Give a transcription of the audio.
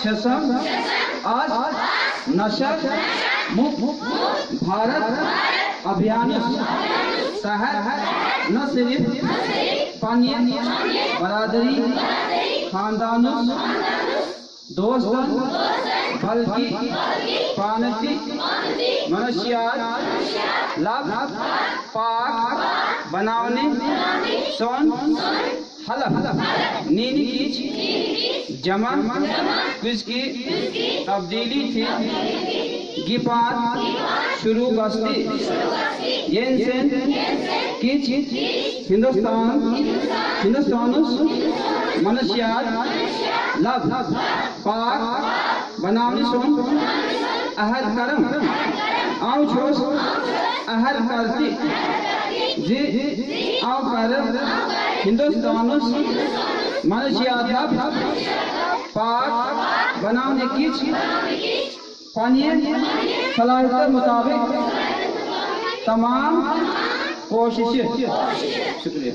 छसम आज नशर मुक्त भारत अभियान तहत न सिर्फ पानी बरादरी खानदान दोस्तन बल्कि पानती मनुष्यात लाभ पाक बनाने सोन हलफ नीनी कीच जमा किसकी तब्दीली थी गिपात शुरू बस्ती येंसेन कीच हिंदुस्तानुस मनुष्यात लाभ पाक बनाने सोन अहद करम आउ छोस अहद करती जी आउ करम हिंदुस्तानुस मनुष्यात पाक बनाने की पानी सलाहियत मुताबिक तमाम कोशिशें शुक्रिया।